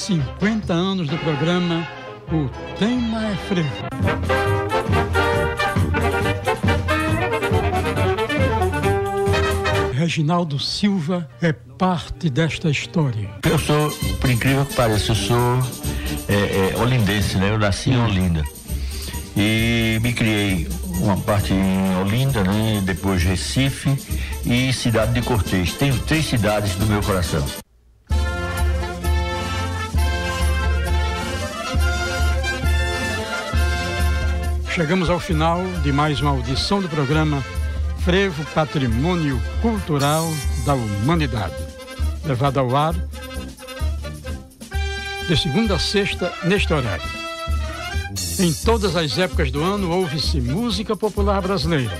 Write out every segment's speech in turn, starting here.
50 anos do programa O Tema é Frevo. Reginaldo Silva é parte desta história. Eu sou, por incrível que pareça, eu sou olindense, né? Eu nasci em Olinda. E me criei uma parte em Olinda, né? Depois Recife e cidade de Cortês. Tenho 3 cidades do meu coração. Chegamos ao final de mais uma audição do programa Frevo, Patrimônio Cultural da Humanidade, levado ao ar de segunda a sexta neste horário. Em todas as épocas do ano ouve-se música popular brasileira,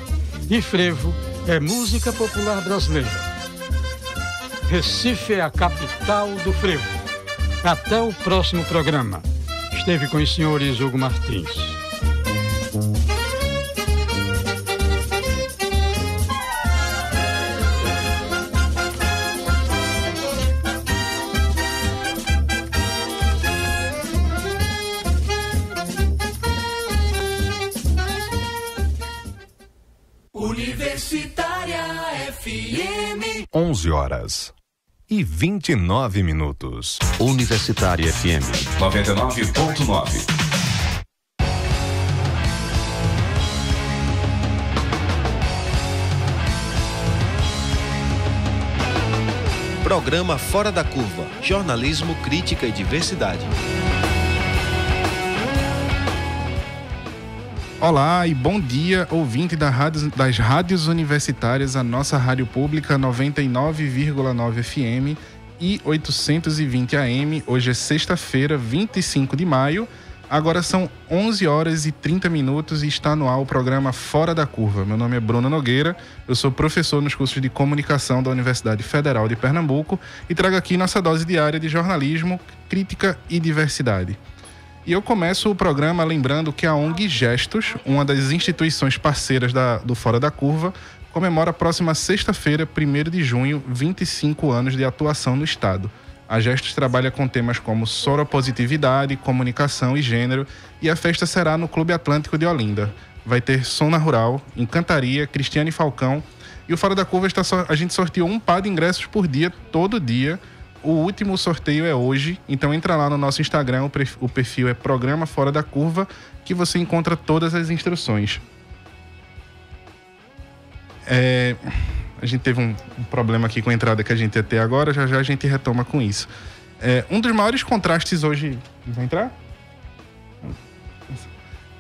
e frevo é música popular brasileira. Recife é a capital do frevo. Até o próximo programa. Esteve com os senhores Hugo Martins. Universitária FM 11h29. Universitária FM 99.9. Programa Fora da Curva. Jornalismo, crítica e diversidade. Olá e bom dia, ouvinte das rádios universitárias, a nossa rádio pública 99,9 FM e 820 AM. Hoje é sexta-feira, 25 de maio. Agora são 11h30 e está no ar o programa Fora da Curva. Meu nome é Bruno Nogueira, eu sou professor nos cursos de comunicação da Universidade Federal de Pernambuco e trago aqui nossa dose diária de jornalismo, crítica e diversidade. E eu começo o programa lembrando que a ONG Gestos, uma das instituições parceiras do Fora da Curva, comemora a próxima sexta-feira, 1º de junho, 25 anos de atuação no Estado. A Gestos trabalha com temas como soropositividade, comunicação e gênero, e a festa será no Clube Atlântico de Olinda. Vai ter som na Rural, Encantaria, Cristiane Falcão, e o Fora da Curva a gente sorteou um par de ingressos por dia, todo dia. O último sorteio é hoje, então entra lá no nosso Instagram, o perfil é Programa Fora da Curva, que você encontra todas as instruções. A gente teve um problema aqui com a entrada que a gente ia ter agora, já a gente retoma com isso. Um dos maiores contrastes hoje... Vai entrar?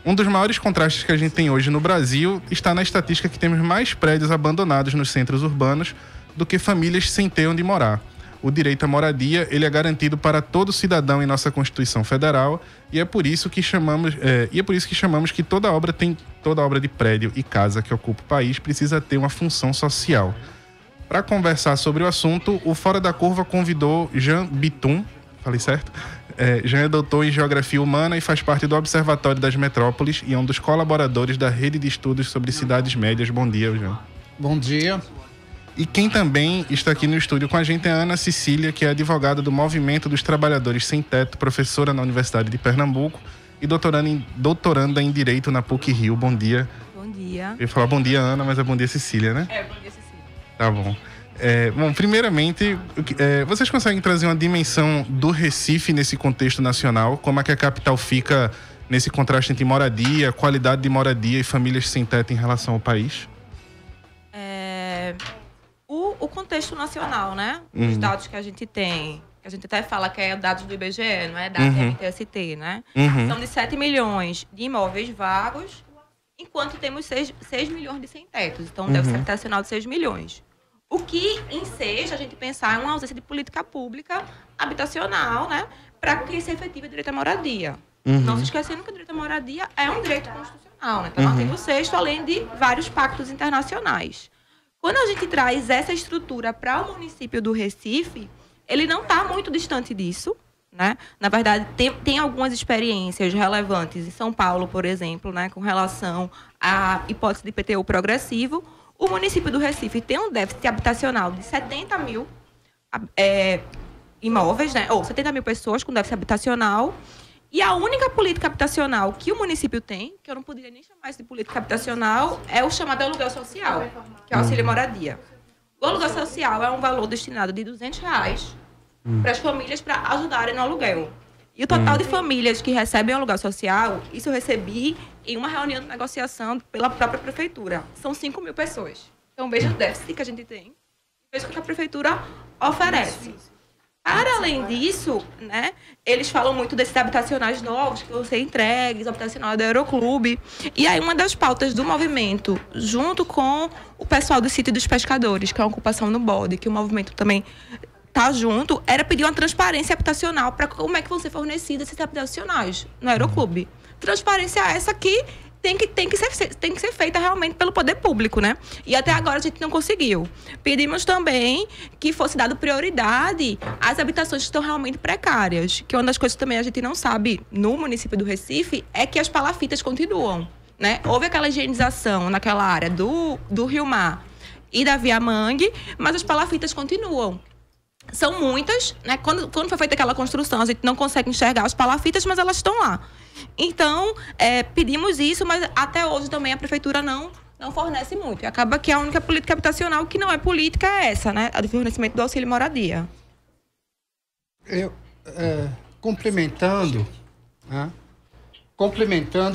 Um dos maiores contrastes que a gente tem hoje no Brasil está na estatística que temos mais prédios abandonados nos centros urbanos do que famílias sem ter onde morar. O direito à moradia, ele é garantido para todo cidadão em nossa Constituição Federal e é por isso que chamamos que toda obra de prédio e casa que ocupa o país precisa ter uma função social. Para conversar sobre o assunto, o Fora da Curva convidou Jean Bitum, falei certo? Jean é doutor em Geografia Humana e faz parte do Observatório das Metrópoles e é um dos colaboradores da Rede de Estudos sobre Cidades Médias. Bom dia, Jean. Bom dia. E quem também está aqui no estúdio com a gente é a Ana Cecília, que é advogada do Movimento dos Trabalhadores Sem Teto, professora na Universidade de Pernambuco e doutoranda em Direito na PUC-Rio. Bom dia. Bom dia. Eu ia falar bom dia, Ana, mas é bom dia, Cecília, né? Bom dia, Cecília. Tá bom. Bom, primeiramente, vocês conseguem trazer uma dimensão do Recife nesse contexto nacional? Como é que a capital fica nesse contraste entre moradia, qualidade de moradia e famílias sem teto em relação ao país? O contexto nacional, né? Os dados que a gente tem, que a gente até fala que é dados do IBGE, não é dados do MTST, né? São de 7 milhões de imóveis vagos, enquanto temos 6 milhões de sem-tetos. Então, deve ser habitacional de 6 milhões. O que enseja a gente pensar em uma ausência de política pública habitacional, né? Para que se efetive o direito à moradia. Não se esquecendo que o direito à moradia é um direito constitucional, né? Está no artigo 6º, além de vários pactos internacionais. Quando a gente traz essa estrutura para o município do Recife, ele não está muito distante disso, né? Na verdade, tem algumas experiências relevantes em São Paulo, por exemplo, né? Com relação à hipótese de IPTU progressivo. O município do Recife tem um déficit habitacional de 70 mil imóveis, né? Ou 70 mil pessoas com déficit habitacional. E a única política habitacional que o município tem, que eu não poderia nem chamar isso de política habitacional, é o chamado aluguel social, que é o auxílio moradia. O aluguel social é um valor destinado de R$200 para as famílias para ajudarem no aluguel. E o total de famílias que recebem o aluguel social, isso eu recebi em uma reunião de negociação pela própria prefeitura. São 5 mil pessoas. Então veja o déficit que a gente tem, veja o que a prefeitura oferece. Para além disso, né, eles falam muito desses habitacionais novos, que vão ser entregues, habitacional do Aeroclube. E aí uma das pautas do movimento, junto com o pessoal do sítio dos pescadores, que é a ocupação no bode, que o movimento também tá junto, era pedir uma transparência habitacional para como é que vão ser fornecidos esses habitacionais no Aeroclube. Transparência essa que tem que ser feita realmente pelo poder público, né? E até agora a gente não conseguiu. Pedimos também que fosse dado prioridade às habitações que estão realmente precárias, que uma das coisas que também a gente não sabe no município do Recife é que as palafitas continuam, né? Houve aquela higienização naquela área do Rio Mar e da Via Mangue, mas as palafitas continuam. São muitas, né? Quando foi feita aquela construção, a gente não consegue enxergar as palafitas, mas elas estão lá. Então, pedimos isso, mas até hoje também a prefeitura não fornece muito. E acaba que a única política habitacional que não é política é essa, né? A de fornecimento do auxílio moradia. Complementando,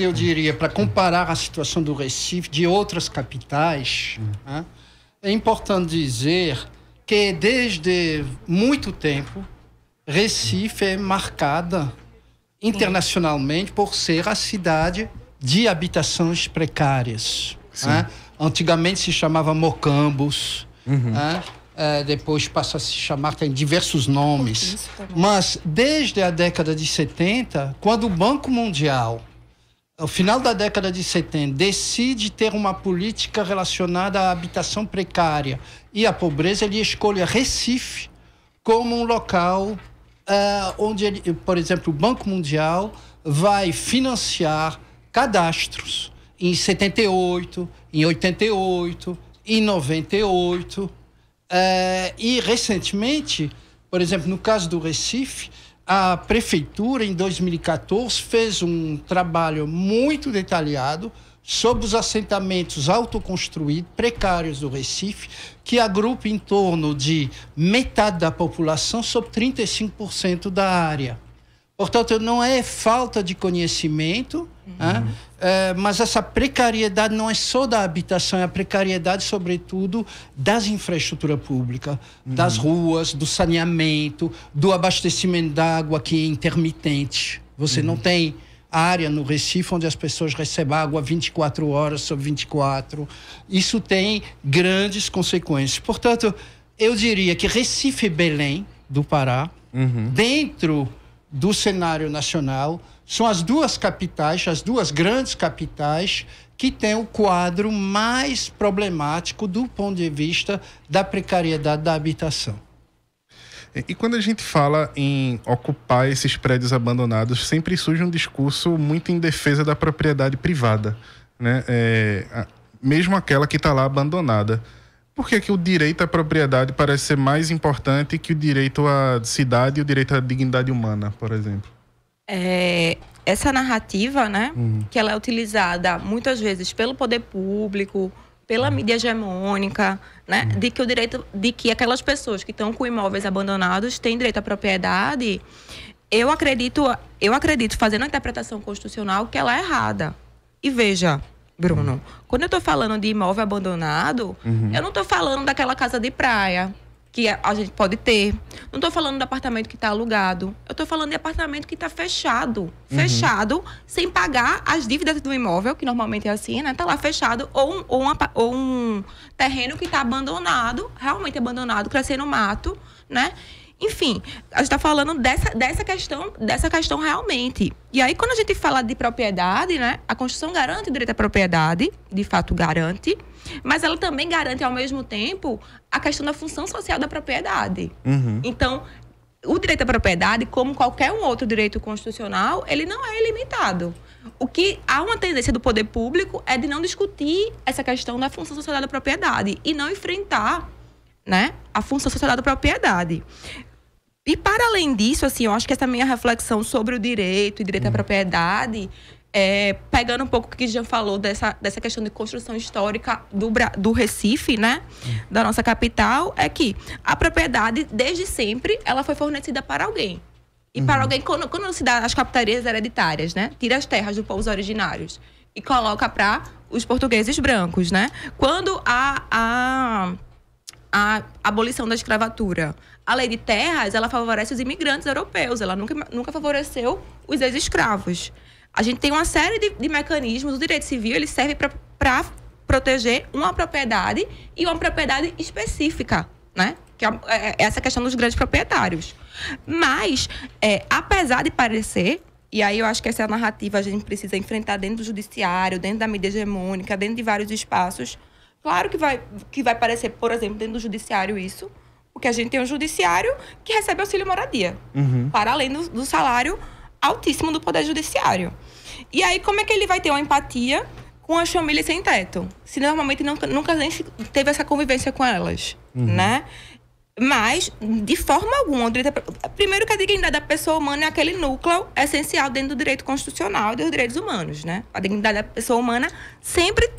eu diria, para comparar a situação do Recife de outras capitais, é importante dizer que desde muito tempo Recife é marcada internacionalmente por ser a cidade de habitações precárias. Antigamente se chamava Mocambos, depois passa a se chamar, tem diversos nomes. Mas desde a década de 70, quando o Banco Mundial, ao final da década de 70, decide ter uma política relacionada à habitação precária e à pobreza, ele escolhe Recife como um local onde, por exemplo, o Banco Mundial vai financiar cadastros em 78, em 88, em 98. E, recentemente, por exemplo, no caso do Recife, a prefeitura, em 2014, fez um trabalho muito detalhado sobre os assentamentos autoconstruídos precários do Recife, que agrupa em torno de metade da população sobre 35% da área. Portanto, não é falta de conhecimento, mas essa precariedade não é só da habitação, é a precariedade, sobretudo, das infraestruturas públicas, das ruas, do saneamento, do abastecimento d'água, que é intermitente. Você não tem área no Recife onde as pessoas recebem água 24 horas sobre 24. Isso tem grandes consequências. Portanto, eu diria que Recife e Belém, do Pará, dentro do cenário nacional, são as duas capitais, as duas grandes capitais, que têm o quadro mais problemático do ponto de vista da precariedade da habitação. E quando a gente fala em ocupar esses prédios abandonados, sempre surge um discurso muito em defesa da propriedade privada, né? Mesmo aquela que está lá abandonada. Por que o direito à propriedade parece ser mais importante que o direito à cidade e o direito à dignidade humana, por exemplo? Essa narrativa, né, que ela é utilizada muitas vezes pelo poder público, pela mídia hegemônica, né, de que aquelas pessoas que estão com imóveis abandonados têm direito à propriedade, eu acredito, fazendo a interpretação constitucional, que ela é errada. E veja, Bruno, quando eu estou falando de imóvel abandonado, eu não estou falando daquela casa de praia que a gente pode ter. Não estou falando do apartamento que está alugado. Eu estou falando de apartamento que está fechado. Fechado, sem pagar as dívidas do imóvel, que normalmente é assim, né? Está lá fechado. Ou um terreno que está abandonado, realmente abandonado, crescendo mato, né? Enfim, a gente está falando dessa questão realmente. E aí, quando a gente fala de propriedade, né? A Constituição garante o direito à propriedade, de fato garante, mas ela também garante, ao mesmo tempo, a questão da função social da propriedade. Então, o direito à propriedade, como qualquer um outro direito constitucional, ele não é ilimitado. O que há uma tendência do poder público é de não discutir essa questão da função social da propriedade e não enfrentar, né, a função social da propriedade. E para além disso, assim, eu acho que essa minha reflexão sobre o direito e direito à propriedade, pegando um pouco o que a gente falou dessa questão de construção histórica do Recife, né? Da nossa capital, é que a propriedade, desde sempre, ela foi fornecida para alguém. E para alguém, quando se dá as capitanias hereditárias, né? Tira as terras dos povos originários e coloca para os portugueses brancos, né? Quando a abolição da escravatura, a lei de terras, ela favorece os imigrantes europeus, ela nunca favoreceu os ex-escravos. A gente tem uma série de mecanismos, o direito civil, ele serve para proteger uma propriedade e uma propriedade específica, né? Que é essa questão dos grandes proprietários. Mas, apesar de parecer, e aí eu acho que essa narrativa a gente precisa enfrentar dentro do judiciário, dentro da mídia hegemônica, dentro de vários espaços. Claro que vai parecer, por exemplo, dentro do judiciário isso, porque a gente tem um judiciário que recebe auxílio moradia, para além do salário altíssimo do Poder Judiciário. E aí, como é que ele vai ter uma empatia com as famílias sem teto? Se normalmente nunca nem teve essa convivência com elas, né? Mas, de forma alguma, primeiro que a dignidade da pessoa humana é aquele núcleo essencial dentro do direito constitucional e dos direitos humanos, né? A dignidade da pessoa humana sempre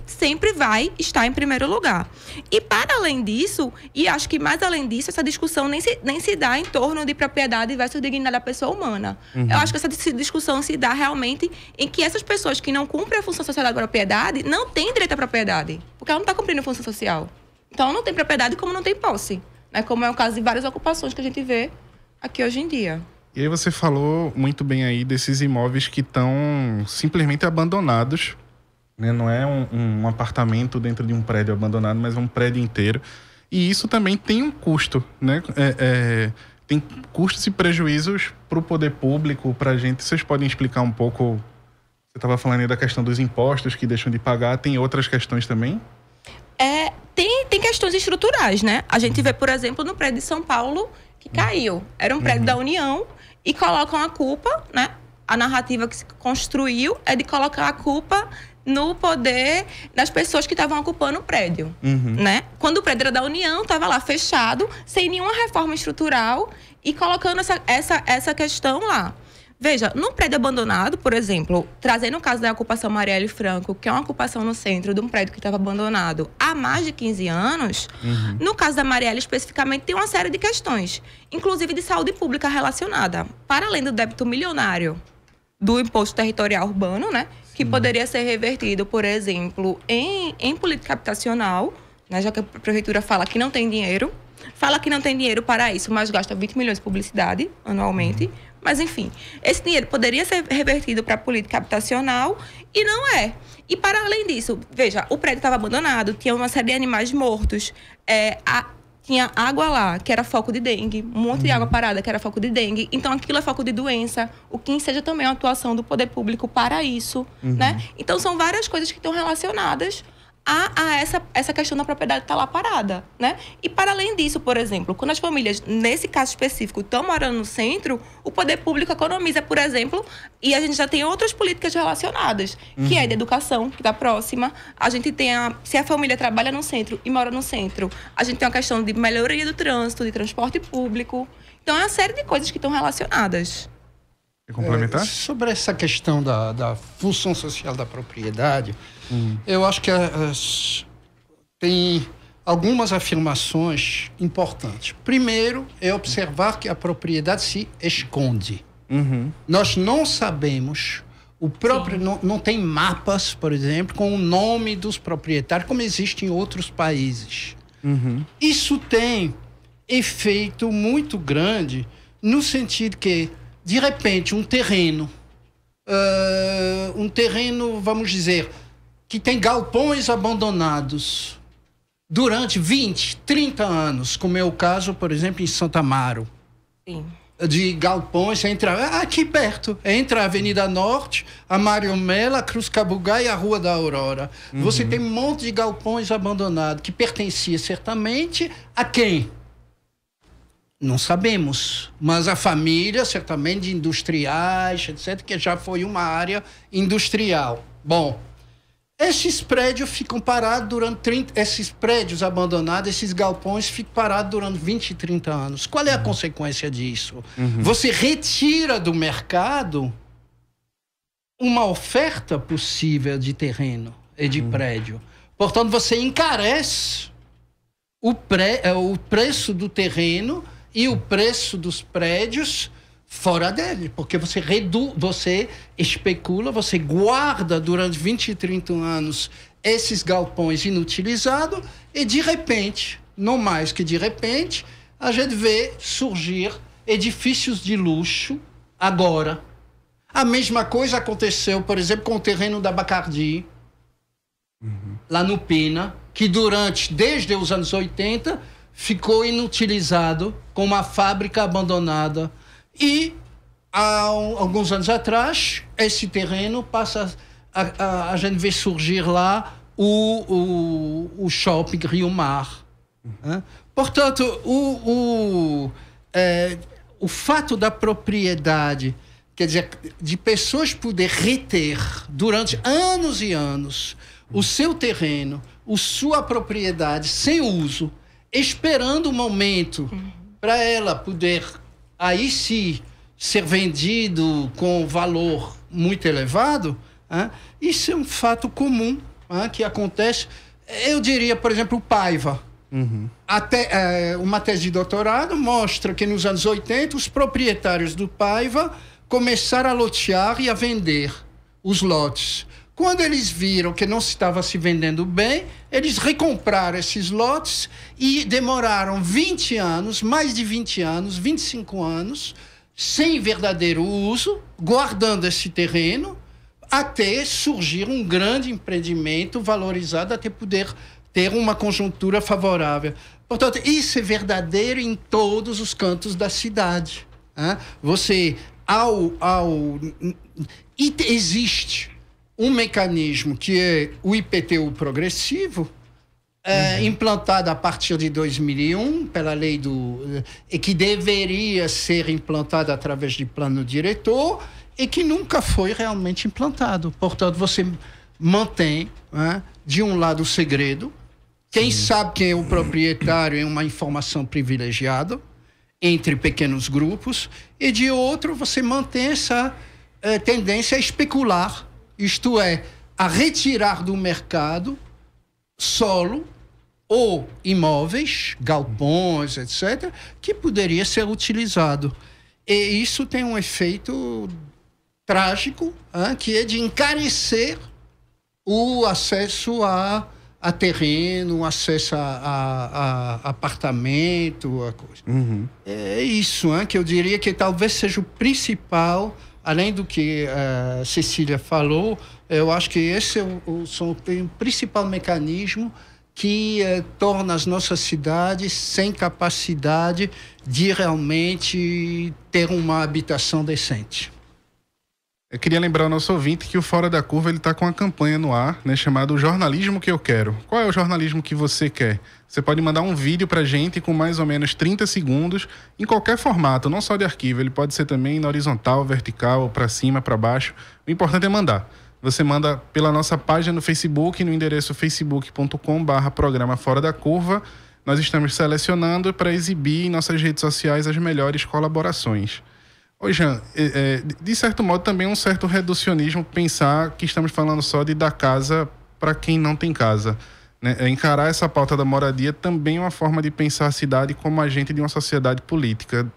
vai estar em primeiro lugar. E para além disso, e acho que mais além disso, essa discussão nem se dá em torno de propriedade versus dignidade da pessoa humana. Eu acho que essa discussão se dá realmente em que essas pessoas que não cumprem a função social da propriedade não têm direito à propriedade, porque ela não está cumprindo a função social. Então, ela não tem propriedade como não tem posse. Como é o caso de várias ocupações que a gente vê aqui hoje em dia. E aí você falou muito bem aí desses imóveis que estão simplesmente abandonados, né? Não é um apartamento dentro de um prédio abandonado, mas um prédio inteiro. E isso também tem um custo, né? Tem custos e prejuízos para o poder público, para a gente. Vocês podem explicar um pouco? Você estava falando aí da questão dos impostos que deixam de pagar. Tem outras questões também? Tem questões estruturais, né? A gente vê, por exemplo, no prédio de São Paulo, que caiu. Era um prédio da União e colocam a culpa, né? A narrativa que se construiu é de colocar a culpa no poder das pessoas que estavam ocupando o prédio, né? Quando o prédio era da União, estava lá fechado, sem nenhuma reforma estrutural e colocando essa questão lá. Veja, num prédio abandonado, por exemplo, trazendo o caso da ocupação Marielle Franco, que é uma ocupação no centro de um prédio que estava abandonado há mais de 15 anos, no caso da Marielle especificamente, tem uma série de questões, inclusive de saúde pública relacionada. Para além do débito milionário do imposto territorial urbano, né, que poderia ser revertido, por exemplo, em política habitacional, né, já que a prefeitura fala que não tem dinheiro para isso, mas gasta 20 milhões de publicidade anualmente. Mas, enfim, esse dinheiro poderia ser revertido para a política habitacional e não é. E, para além disso, veja, o prédio estava abandonado, tinha uma série de animais mortos, tinha água lá, que era foco de dengue, um monte de água parada, que era foco de dengue. Então, aquilo é foco de doença, o que seja também uma atuação do poder público para isso, né? Então, são várias coisas que estão relacionadas a essa questão da propriedade estar lá parada, né? E para além disso, por exemplo, quando as famílias, nesse caso específico, estão morando no centro, o poder público economiza, por exemplo, e a gente já tem outras políticas relacionadas, que é de educação, que está próxima. A gente tem se a família trabalha no centro e mora no centro, a gente tem uma questão de melhoria do trânsito, de transporte público. Então, é uma série de coisas que estão relacionadas. Quer complementar? Sobre essa questão da função social da propriedade, eu acho que tem algumas afirmações importantes. Primeiro, é observar que a propriedade se esconde. Nós não sabemos, não tem mapas, por exemplo, com o nome dos proprietários, como existe em outros países. Isso tem efeito muito grande no sentido que, de repente, um terreno, vamos dizer, que tem galpões abandonados durante 20, 30 anos, como é o caso, por exemplo, em Santa Amaro. Sim. De galpões, aqui perto, entre a Avenida Norte, a Mário Melo, a Cruz Cabugá e a Rua da Aurora. Você tem um monte de galpões abandonados que pertencia certamente a quem? Não sabemos, mas a família, certamente, de industriais, etc., que já foi uma área industrial. Bom, Esses prédios ficam parados durante 30... Esses prédios abandonados, esses galpões ficam parados durante 20, 30 anos. Qual é a consequência disso? Você retira do mercado uma oferta possível de terreno e de prédio. Portanto, você encarece o preço do terreno e o preço dos prédios fora dele, porque você especula, você guarda durante 20 e 30 anos esses galpões inutilizados e, de repente, não mais que de repente, a gente vê surgir edifícios de luxo agora. A mesma coisa aconteceu, por exemplo, com o terreno da Bacardi, lá no Pina, que desde os anos 80, ficou inutilizado com uma fábrica abandonada. E, há alguns anos atrás, esse terreno passa a gente vê surgir lá o shopping Rio Mar. Né? Portanto, o fato da propriedade, quer dizer, de pessoas poder reter durante anos e anos o seu terreno, sua propriedade sem uso, esperando o momento para ela poder aí sim ser vendido com valor muito elevado, isso é um fato comum que acontece. Eu diria, por exemplo, o Paiva. Até uma tese de doutorado mostra que nos anos 80 os proprietários do Paiva começaram a lotear e a vender os lotes. Quando eles viram que não estava se vendendo bem, eles recompraram esses lotes e demoraram 20 anos, mais de 20 anos, 25 anos, sem verdadeiro uso, guardando esse terreno, até surgir um grande empreendimento valorizado, até poder ter uma conjuntura favorável. Portanto, isso é verdadeiro em todos os cantos da cidade. Você, existe um mecanismo que é o IPTU progressivo, implantado a partir de 2001 pela lei e que deveria ser implantado através de plano diretor e que nunca foi realmente implantado. Portanto, você mantém, de um lado, o segredo. Quem sabe quem é o proprietário é uma informação privilegiada entre pequenos grupos, e de outro, você mantém essa tendência a especular, isto é, a retirar do mercado solo ou imóveis, galpões, etc., que poderia ser utilizado. E isso tem um efeito trágico, que é de encarecer o acesso a terreno, o acesso a apartamento, a coisa. É isso, que eu diria que talvez seja o principal. Além do que a Cecília falou, eu acho que esse é o principal mecanismo que torna as nossas cidades sem capacidade de realmente ter uma habitação decente. Eu queria lembrar ao nosso ouvinte que o Fora da Curva está com uma campanha no ar, chamado Jornalismo que eu quero. Qual é o jornalismo que você quer? Você pode mandar um vídeo pra gente com mais ou menos 30 segundos, em qualquer formato, não só de arquivo. Ele pode ser também na horizontal, vertical, para cima, para baixo. O importante é mandar. Você manda pela nossa página no Facebook, no endereço facebook.com/programa Fora da Curva. Nós estamos selecionando para exibir em nossas redes sociais as melhores colaborações. Ô Jean, de certo modo também é um certo reducionismo pensar que estamos falando só de dar casa para quem não tem casa. Encarar essa pauta da moradia também é uma forma de pensar a cidade como agente de uma sociedade política.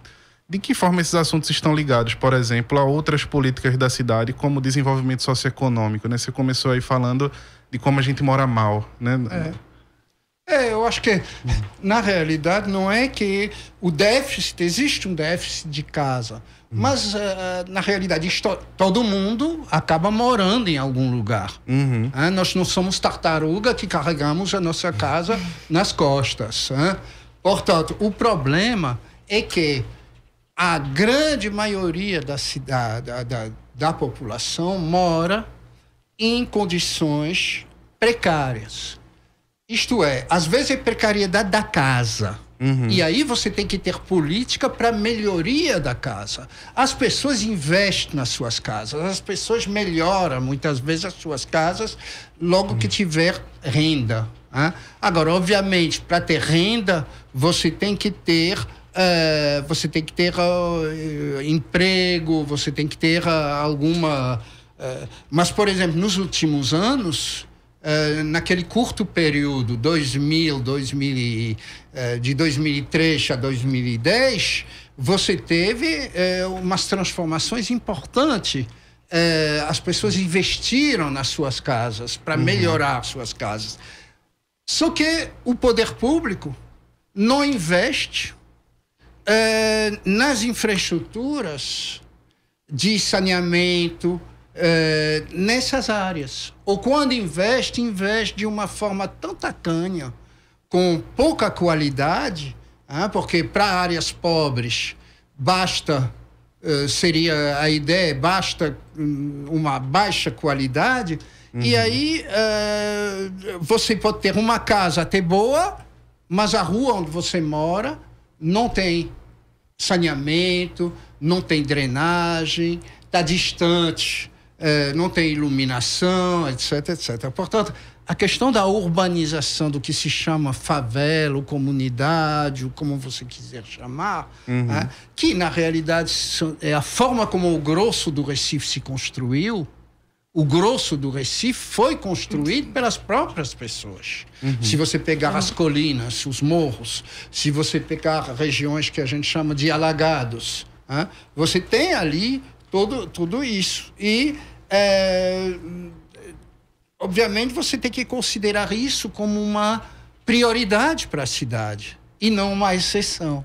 De que forma esses assuntos estão ligados, por exemplo, a outras políticas da cidade, como o desenvolvimento socioeconômico? Você começou aí falando de como a gente mora mal, eu acho que, na realidade, não é que existe um déficit de casa, mas, na realidade, todo mundo acaba morando em algum lugar. Nós não somos tartaruga que carregamos a nossa casa nas costas. Portanto, o problema é que a grande maioria da população mora em condições precárias. Isto é, às vezes é precariedade da casa, E aí você tem que ter política para melhoria da casa. As pessoas investem nas suas casas, as pessoas melhoram muitas vezes as suas casas logo que tiver renda. Né? Agora, obviamente, para ter renda, você tem que ter emprego, você tem que ter alguma... mas, por exemplo, nos últimos anos... naquele curto período, de 2003 a 2010, você teve umas transformações importantes. As pessoas investiram nas suas casas para melhorar suas casas. Só que o poder público não investe nas infraestruturas de saneamento, nessas áreas. Ou quando investe de uma forma tão tacanha, com pouca qualidade, porque para áreas pobres seria a ideia, basta uma baixa qualidade, e aí você pode ter uma casa até boa, mas a rua onde você mora não tem saneamento, não tem drenagem, está distante, não tem iluminação, etc, etc. Portanto, a questão da urbanização do que se chama favela, ou comunidade, ou como você quiser chamar, que na realidade é a forma como o grosso do Recife se construiu. O grosso do Recife foi construído pelas próprias pessoas. Se você pegar as colinas, os morros, se você pegar regiões que a gente chama de alagados, você tem ali tudo isso. E, obviamente, você tem que considerar isso como uma prioridade para a cidade e não uma exceção.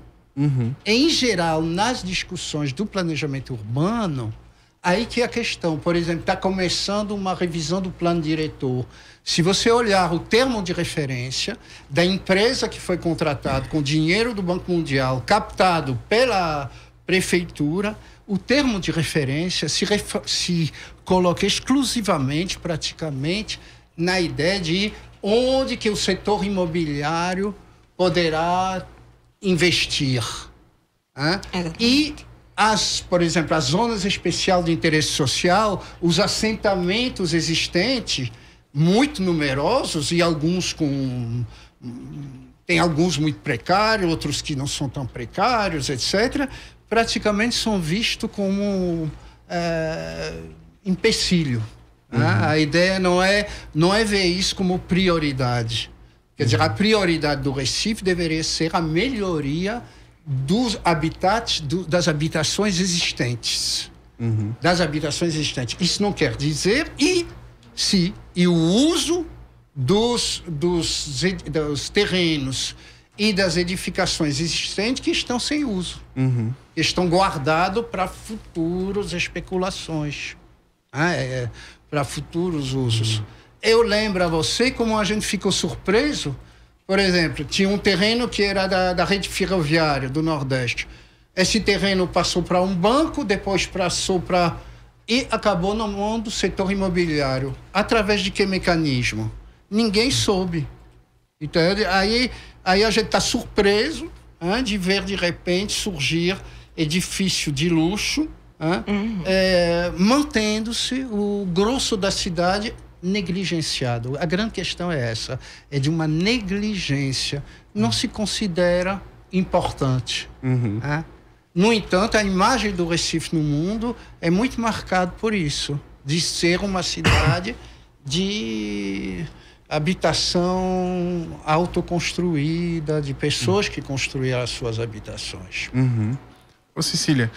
Em geral, nas discussões do planejamento urbano, aí que é a questão. Por exemplo, está começando uma revisão do plano diretor. Se você olhar o termo de referência da empresa que foi contratada com dinheiro do Banco Mundial, captado pela prefeitura, o termo de referência se coloca exclusivamente, praticamente, na ideia de onde que o setor imobiliário poderá investir. E, por exemplo, as zonas especiais de interesse social, os assentamentos existentes, muito numerosos, e alguns tem alguns muito precários, outros que não são tão precários, etc., praticamente são vistos como empecilho. A ideia não é ver isso como prioridade. Quer dizer, a prioridade do Recife deveria ser a melhoria dos habitats, das habitações existentes. Das habitações existentes. Isso não quer dizer e o uso dos terrenos e das edificações existentes que estão sem uso. Estão guardados para futuras especulações, para futuros usos. Eu lembro a você como a gente ficou surpreso. Por exemplo, tinha um terreno que era da rede ferroviária do Nordeste. Esse terreno passou para um banco, depois passou para... e acabou na mão do setor imobiliário. Através de que mecanismo? Ninguém soube. Então, aí a gente está surpreso de ver, de repente, surgir edifício de luxo, mantendo-se o grosso da cidade negligenciado. A grande questão é essa, é de uma negligência. Não se considera importante. No entanto, a imagem do Recife no mundo é muito marcada por isso, de ser uma cidade de habitação autoconstruída, de pessoas que construíram as suas habitações. Ô Cecília,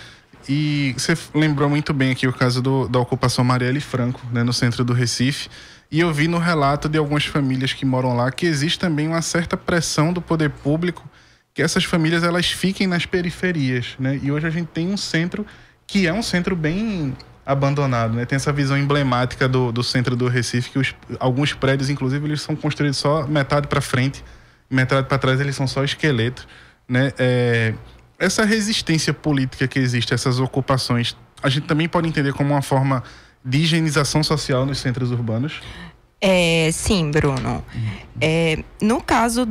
e você lembrou muito bem aqui o caso da ocupação Marielle Franco, né, no centro do Recife, e eu vi no relato de algumas famílias que moram lá que existe também uma certa pressão do poder público que essas famílias elas fiquem nas periferias, né? E hoje a gente tem um centro que é um centro bem abandonado, né? Tem essa visão emblemática do centro do Recife, que alguns prédios, inclusive, eles são construídos só metade para frente, metade para trás eles são só esqueletos, né? Essa resistência política que existe, essas ocupações, a gente também pode entender como uma forma de higienização social nos centros urbanos? Sim, Bruno. No caso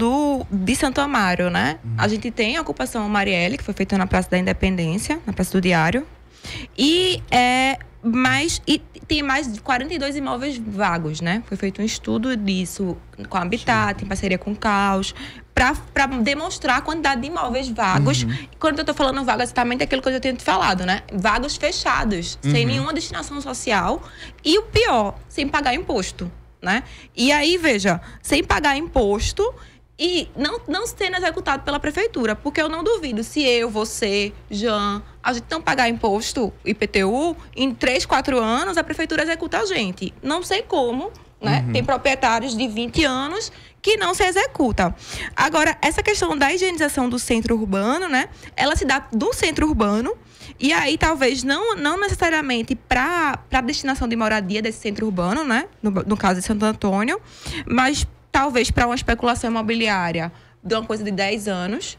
de Santo Amaro, né? A gente tem a ocupação Marielle, que foi feita na Praça da Independência, na Praça do Diário. E tem mais de 42 imóveis vagos, né? Foi feito um estudo disso com a Habitat, em parceria com o Caos, para demonstrar a quantidade de imóveis vagos. E quando eu tô falando vago, exatamente aquilo que eu já tenho te falado, né? Vagos fechados, sem nenhuma destinação social. E o pior, sem pagar imposto, né? E aí, veja, sem pagar imposto e não sendo executado pela prefeitura. Porque eu não duvido, se eu, você, Jean, a gente não pagar imposto, IPTU, em 3, 4 anos, a prefeitura executa a gente. Não sei como, né? Tem proprietários de 20 anos que não se executa. Agora, essa questão da higienização do centro urbano, né? Ela se dá do centro urbano. E aí, talvez, não necessariamente para a destinação de moradia desse centro urbano, né? No caso de Santo Antônio, mas talvez para uma especulação imobiliária de uma coisa de 10 anos,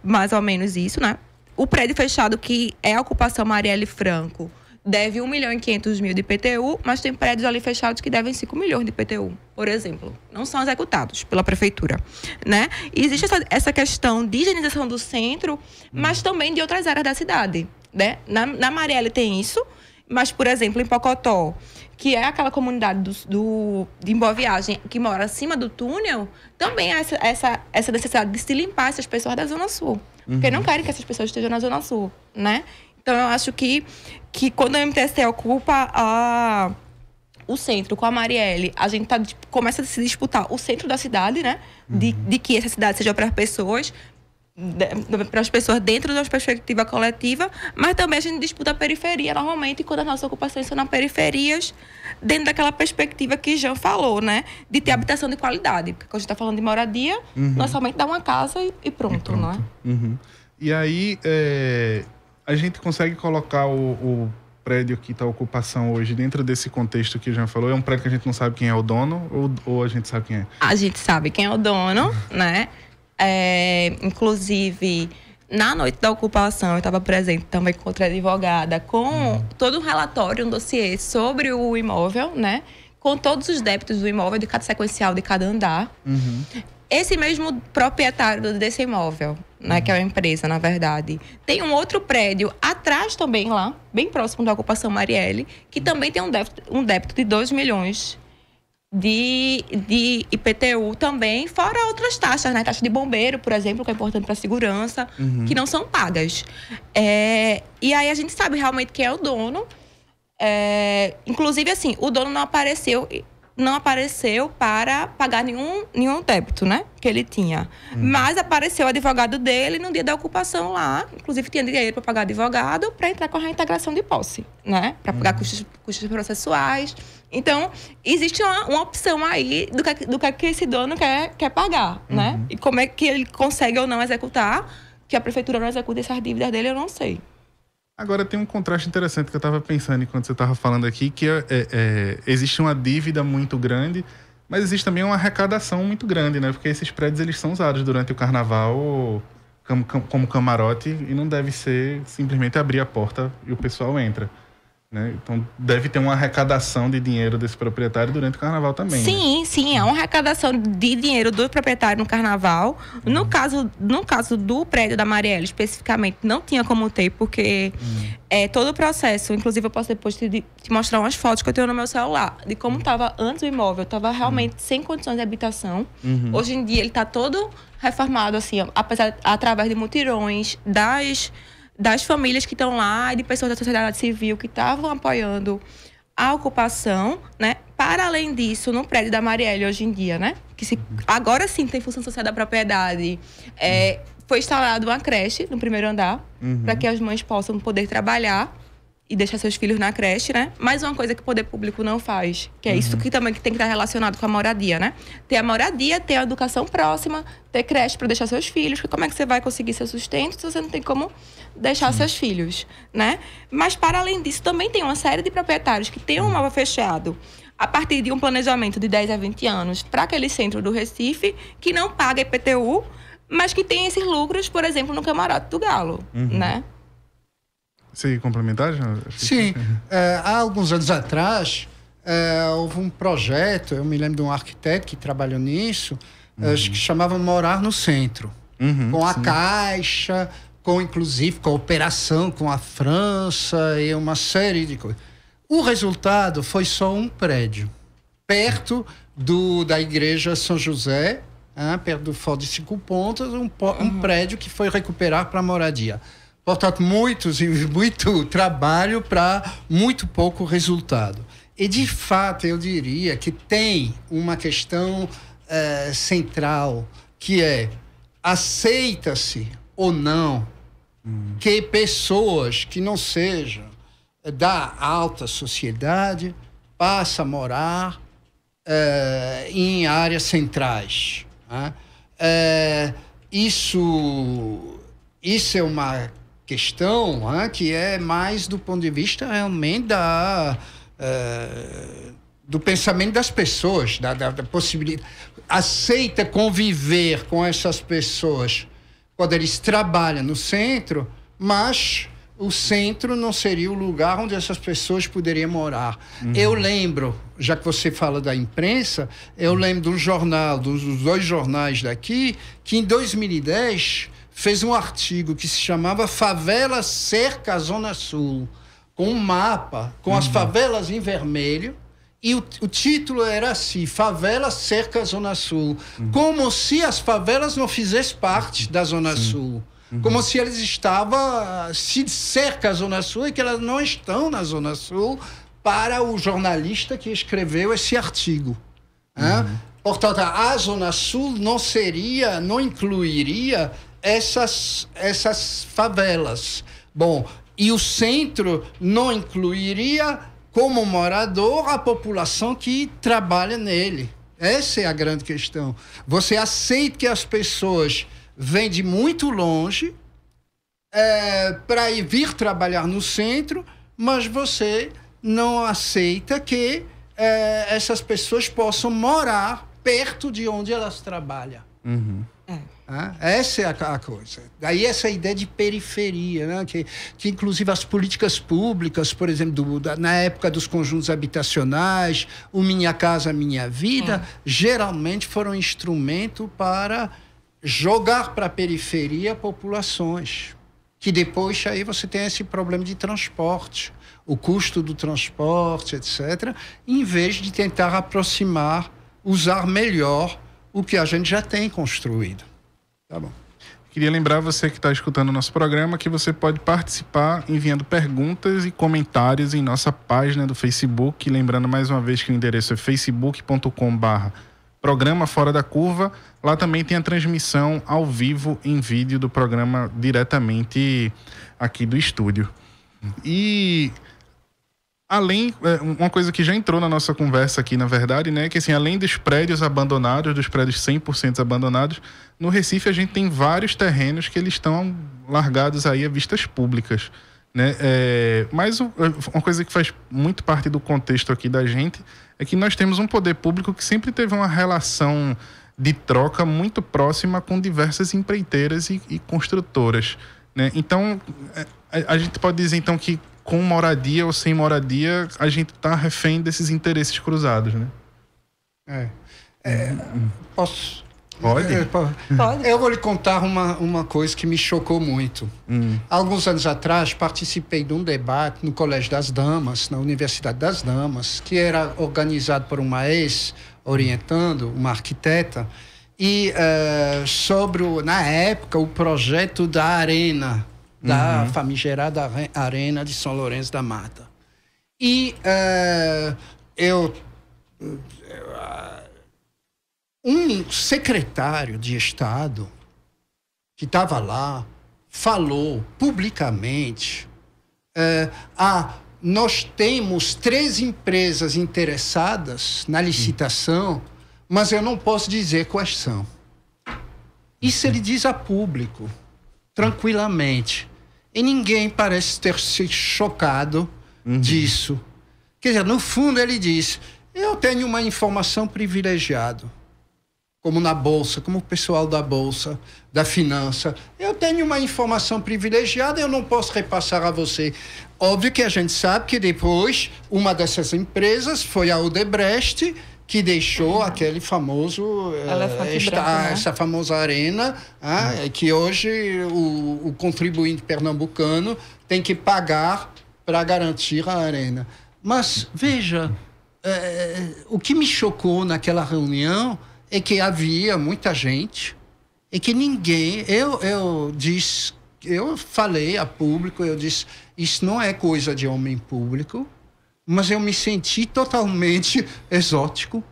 mais ou menos isso, né? O prédio fechado, que é a ocupação Marielle Franco, deve 1.500.000 de IPTU, mas tem prédios ali fechados que devem 5 milhões de IPTU, por exemplo. Não são executados pela prefeitura, né? E existe essa questão de higienização do centro, mas também de outras áreas da cidade, né? Na Marielle tem isso, mas, por exemplo, em Pocotó, que é aquela comunidade de Boa Viagem, que mora acima do túnel, também há essa necessidade de se limpar essas pessoas da Zona Sul. Porque não querem que essas pessoas estejam na Zona Sul, né? Então, eu acho que quando a MTST ocupa o centro com a Marielle, a gente começa a se disputar o centro da cidade, né? De que essa cidade seja para as pessoas dentro de uma perspectiva coletiva, mas também a gente disputa a periferia normalmente, quando as nossas ocupações são nas periferias, dentro daquela perspectiva que Jean falou, né? De ter habitação de qualidade. Porque quando a gente está falando de moradia, não é somente dar uma casa e pronto, não é? E aí, a gente consegue colocar o prédio que está a ocupação hoje dentro desse contexto que o Jean falou? É um prédio que a gente não sabe quem é o dono ou a gente sabe quem é? A gente sabe quem é o dono, né? Inclusive, na noite da ocupação, eu estava presente também com outra advogada, com todo um relatório, um dossiê sobre o imóvel, né? Com todos os débitos do imóvel, de cada sequencial, de cada andar. Esse mesmo proprietário desse imóvel, né, que é uma empresa, na verdade, tem um outro prédio atrás também lá, bem próximo da ocupação Marielle, que também tem um débito de 2 milhões de IPTU também, fora outras taxas, né? Taxa de bombeiro, por exemplo, que é importante para a segurança, que não são pagas. E aí a gente sabe realmente quem é o dono. Inclusive, assim, o dono não apareceu para pagar nenhum débito, né? Que ele tinha. Mas apareceu o advogado dele no dia da ocupação lá. Inclusive, tinha dinheiro para pagar advogado para entrar com a reintegração de posse, né? Para pagar custos processuais. Então, existe uma opção aí do que esse dono quer pagar, né? E como é que ele consegue ou não executar, que a prefeitura não executa essas dívidas dele, eu não sei. Agora, tem um contraste interessante que eu estava pensando enquanto você estava falando aqui, que existe uma dívida muito grande, mas existe também uma arrecadação muito grande, né? Porque esses prédios, eles são usados durante o carnaval como camarote e não deve ser simplesmente abrir a porta e o pessoal entra, né? Então, deve ter uma arrecadação de dinheiro desse proprietário durante o carnaval também. Sim, é uma arrecadação de dinheiro do proprietário no carnaval. No caso do prédio da Marielle, especificamente, não tinha como ter, porque todo o processo, inclusive eu posso depois te mostrar umas fotos que eu tenho no meu celular, de como estava antes o imóvel, estava realmente sem condições de habitação. Hoje em dia ele está todo reformado, assim, através de mutirões das famílias que estão lá e de pessoas da sociedade civil que estavam apoiando a ocupação, né? Para além disso, no prédio da Marielle hoje em dia, né? Agora sim tem função social da propriedade. Foi instalada uma creche no primeiro andar, para que as mães possam poder trabalhar e deixar seus filhos na creche, né? Mas uma coisa que o poder público não faz, que é isso que também tem que estar relacionado com a moradia, né? Ter a moradia, ter a educação próxima, ter creche para deixar seus filhos, porque como é que você vai conseguir seu sustento se você não tem como deixar seus filhos, né? Mas, para além disso, também tem uma série de proprietários que têm um imóvel fechado a partir de um planejamento de 10 a 20 anos para aquele centro do Recife, que não paga IPTU, mas que tem esses lucros, por exemplo, no Camarote do Galo, né? Você ia complementar, Jean? Sim. Há alguns anos atrás, houve um projeto, eu me lembro de um arquiteto que trabalhou nisso, que chamava Morar no Centro. Com a Caixa, inclusive cooperação com a França e uma série de coisas. O resultado foi só um prédio, perto da igreja São José, perto do Forte de 5 Pontas, um prédio que foi recuperar para moradia. Portanto, muito trabalho para muito pouco resultado. E, de fato, eu diria que tem uma questão central, que é: aceita-se ou não que pessoas que não sejam da alta sociedade passem a morar em áreas centrais? Isso é uma questão que é mais do ponto de vista realmente do pensamento das pessoas, da possibilidade. Aceita conviver com essas pessoas quando eles trabalham no centro, mas o centro não seria o lugar onde essas pessoas poderiam morar. Eu lembro, já que você fala da imprensa, eu lembro de um jornal, dos 2 jornais daqui, que em 2010 fez um artigo que se chamava Favela Cerca a Zona Sul, com um mapa, com as favelas em vermelho, e o título era assim: Favela Cerca a Zona Sul. Como se as favelas não fizessem parte da Zona Sul. Como se eles se cerca a Zona Sul e que elas não estão na Zona Sul, para o jornalista que escreveu esse artigo. Portanto, a Zona Sul não incluiria essas favelas. Bom, e o centro não incluiria como morador a população que trabalha nele. Essa é a grande questão. Você aceita que as pessoas vêm de muito longe para vir trabalhar no centro, mas você não aceita que essas pessoas possam morar perto de onde elas trabalham. Essa é a coisa. Daí essa ideia de periferia, né? que inclusive as políticas públicas, por exemplo, na época dos conjuntos habitacionais, o Minha Casa Minha Vida, geralmente foram instrumento para jogar para a periferia populações. Que depois aí você tem esse problema de transporte, o custo do transporte, etc., em vez de tentar aproximar, usar melhor o que a gente já tem construído. Tá bom. Queria lembrar você que está escutando o nosso programa que você pode participar enviando perguntas e comentários em nossa página do Facebook. Lembrando mais uma vez que o endereço é facebook.com/Programa Fora da Curva. Lá também tem a transmissão ao vivo em vídeo do programa diretamente aqui do estúdio. E além, uma coisa que já entrou na nossa conversa aqui, na verdade, né, que assim, além dos prédios abandonados, dos prédios 100% abandonados, no Recife a gente tem vários terrenos que eles estão largados aí a vistas públicas, né? Mas uma coisa que faz muito parte do contexto aqui da gente é que nós temos um poder público que sempre teve uma relação de troca muito próxima com diversas empreiteiras e construtoras, né? Então, a gente pode dizer então que com moradia ou sem moradia, a gente está refém desses interesses cruzados, né? Posso? Pode? Pode. Eu vou lhe contar uma coisa que me chocou muito. Alguns anos atrás, participei de um debate no Colégio das Damas, na Universidade das Damas, que era organizado por uma ex-orientando, uma arquiteta, e sobre, na época, o projeto da Arena, da famigerada Arena de São Lourenço da Mata. E um secretário de Estado que estava lá falou publicamente: nós temos 3 empresas interessadas na licitação, mas eu não posso dizer quais são. Isso ele diz a público, tranquilamente. E ninguém parece ter se chocado disso. Quer dizer, no fundo ele diz: eu tenho uma informação privilegiada. como na Bolsa, como o pessoal da Bolsa, da Finança. Eu tenho uma informação privilegiada, eu não posso repassar a você. Óbvio que a gente sabe que depois uma dessas empresas foi a Odebrecht, que deixou aquele famoso essa famosa arena, que hoje o contribuinte pernambucano tem que pagar para garantir a arena. Mas, veja, o que me chocou naquela reunião é que havia muita gente e que ninguém... Eu falei a público, eu disse, isso não é coisa de homem público, mas eu me senti totalmente exótico,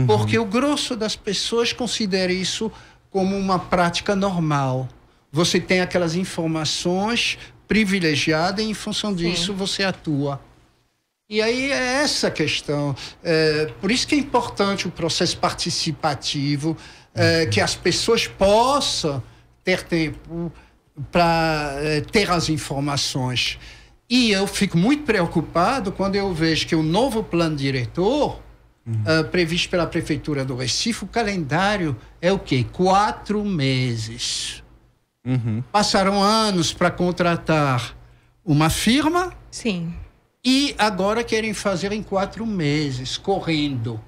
porque o grosso das pessoas considera isso como uma prática normal. Você tem aquelas informações privilegiadas e, em função disso, você atua. E aí é essa questão. Por isso que é importante o processo participativo, que as pessoas possam ter tempo para ter as informações. E eu fico muito preocupado quando eu vejo que o novo plano diretor, previsto pela Prefeitura do Recife, o calendário é o quê? 4 meses. Passaram anos para contratar uma firma. Sim. E agora querem fazer em 4 meses, correndo.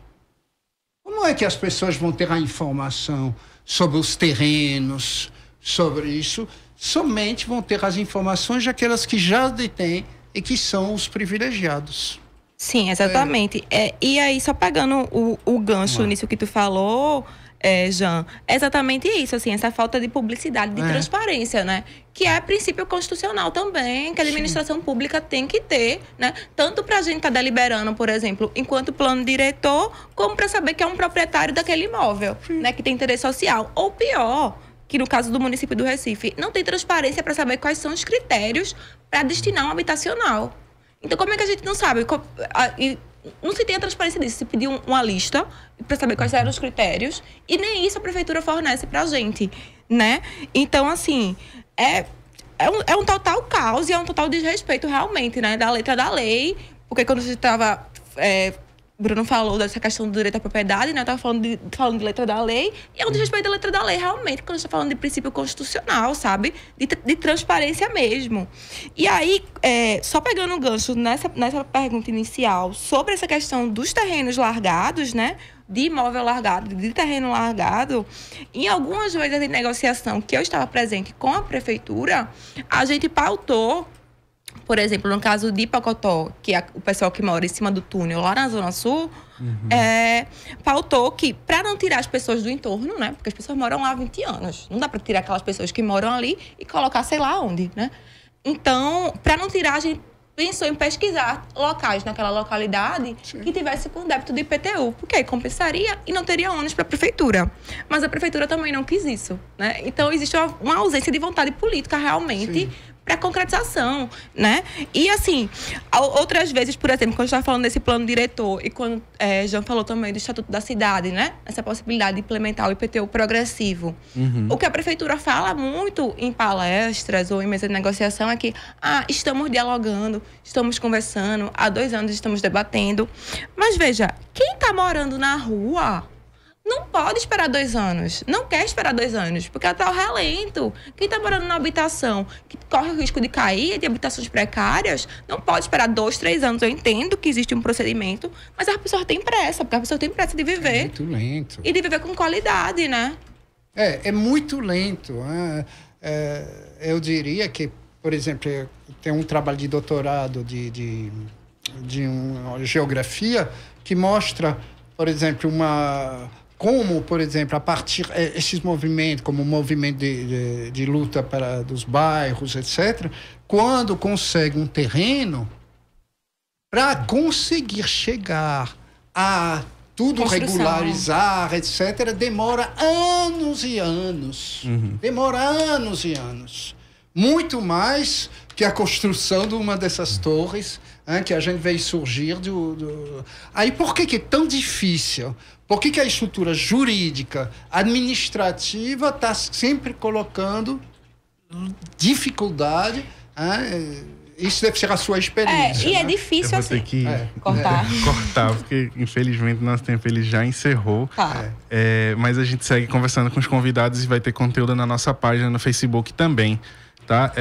Como é que as pessoas vão ter a informação sobre os terrenos, sobre isso? Somente vão ter as informações daquelas que já detêm e que são os privilegiados. Sim, exatamente. E aí, só pegando o gancho nisso que tu falou, Jean, é exatamente isso, assim, essa falta de publicidade, de transparência, né? Que é princípio constitucional também, que a administração pública tem que ter, né? Tanto para a gente estar deliberando, por exemplo, enquanto plano diretor, como para saber que é um proprietário daquele imóvel, né? Que tem interesse social. Ou pior, que no caso do município do Recife, não tem transparência para saber quais são os critérios para destinar um habitacional. Então, como é que a gente não sabe? Não se tem a transparência disso. Se pedir uma lista para saber quais eram os critérios, e nem isso a prefeitura fornece para a gente, né? Então, assim, é um total caos e é um total desrespeito realmente, né? Da letra da lei, porque quando você estava... Bruno falou dessa questão do direito à propriedade, né? Eu estava falando de letra da lei, e é um desrespeito da letra da lei, realmente, quando a gente está falando de princípio constitucional, sabe? De transparência mesmo. E aí, só pegando um gancho nessa pergunta inicial, sobre essa questão dos terrenos largados, né? De imóvel largado, de terreno largado, em algumas vezes de negociação que eu estava presente com a prefeitura, a gente pautou, por exemplo, no caso de Pacotó, que é o pessoal que mora em cima do túnel lá na Zona Sul, pautou que, para não tirar as pessoas do entorno, né? Porque as pessoas moram lá há 20 anos. Não dá para tirar aquelas pessoas que moram ali e colocar sei lá onde, né? Então, para não tirar, a gente pensou em pesquisar locais naquela localidade que tivesse com débito de IPTU, porque aí compensaria e não teria ônus para a prefeitura. Mas a prefeitura também não quis isso, né? Então, existe uma ausência de vontade política realmente para concretização, né? E assim, outras vezes, por exemplo, quando a gente estava falando desse plano diretor e quando Jean falou também do Estatuto da Cidade, né? Essa possibilidade de implementar o IPTU progressivo. O que a prefeitura fala muito em palestras ou em mesa de negociação é que estamos dialogando, estamos conversando, há 2 anos estamos debatendo. Mas veja, quem está morando na rua não pode esperar 2 anos, não quer esperar 2 anos, porque ela está ao relento. Quem está morando na habitação, que corre o risco de cair, de habitações precárias, não pode esperar 2, 3 anos. Eu entendo que existe um procedimento, mas a pessoa tem pressa, porque a pessoa tem pressa de viver. É muito lento. E de viver com qualidade, né? É muito lento. Eu diria que, por exemplo, tem um trabalho de doutorado de uma geografia que mostra, por exemplo, como, por exemplo, a partir esses movimentos, como o movimento de luta dos bairros, etc., quando consegue um terreno, para conseguir chegar a tudo regularizar, etc., demora anos e anos. Demora anos e anos. Muito mais que a construção de uma dessas torres, que a gente veio surgir Aí, por que é tão difícil? Por que a estrutura jurídica, administrativa está sempre colocando dificuldade Isso deve ser a sua experiência. E é né? difícil Eu vou assim. ter que Cortar. porque infelizmente nosso tempo ele já encerrou. Tá. Mas a gente segue conversando com os convidados e vai ter conteúdo na nossa página no Facebook também, tá?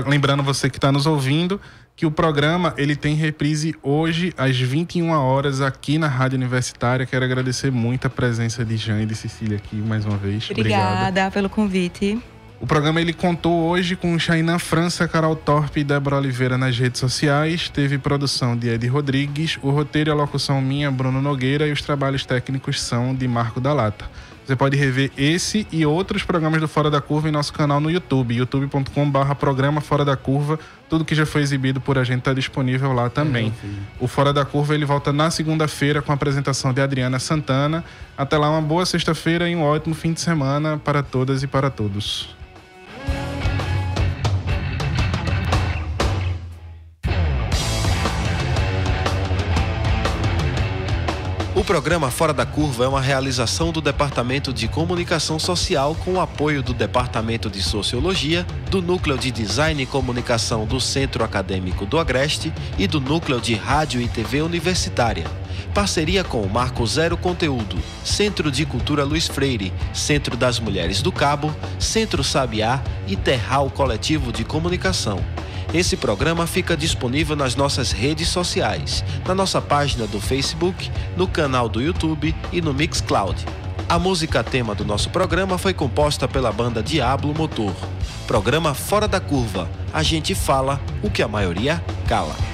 Lembrando você que está nos ouvindo que o programa ele tem reprise hoje às 21 horas aqui na Rádio Universitária. Quero agradecer muito a presença de Jean e de Cecília aqui mais uma vez. Obrigada pelo convite. O programa ele contou hoje com Chainan França, Carol Torpe e Débora Oliveira nas redes sociais. Teve produção de Edi Rodrigues, o roteiro e a locução minha, Bruno Nogueira, e os trabalhos técnicos são de Marco da Lata. Você pode rever esse e outros programas do Fora da Curva em nosso canal no YouTube, youtube.com/programa Fora da Curva. Tudo que já foi exibido por a gente está disponível lá também. O Fora da Curva ele volta na segunda-feira com a apresentação de Adriana Santana. Até lá, uma boa sexta-feira e um ótimo fim de semana para todas e para todos. O programa Fora da Curva é uma realização do Departamento de Comunicação Social com o apoio do Departamento de Sociologia, do Núcleo de Design e Comunicação do Centro Acadêmico do Agreste e do Núcleo de Rádio e TV Universitária. Parceria com o Marco Zero Conteúdo, Centro de Cultura Luiz Freire, Centro das Mulheres do Cabo, Centro Sabiá e Terral Coletivo de Comunicação. Esse programa fica disponível nas nossas redes sociais, na nossa página do Facebook, no canal do YouTube e no Mixcloud. A música tema do nosso programa foi composta pela banda Diablo Motor. Programa Fora da Curva. A gente fala o que a maioria cala.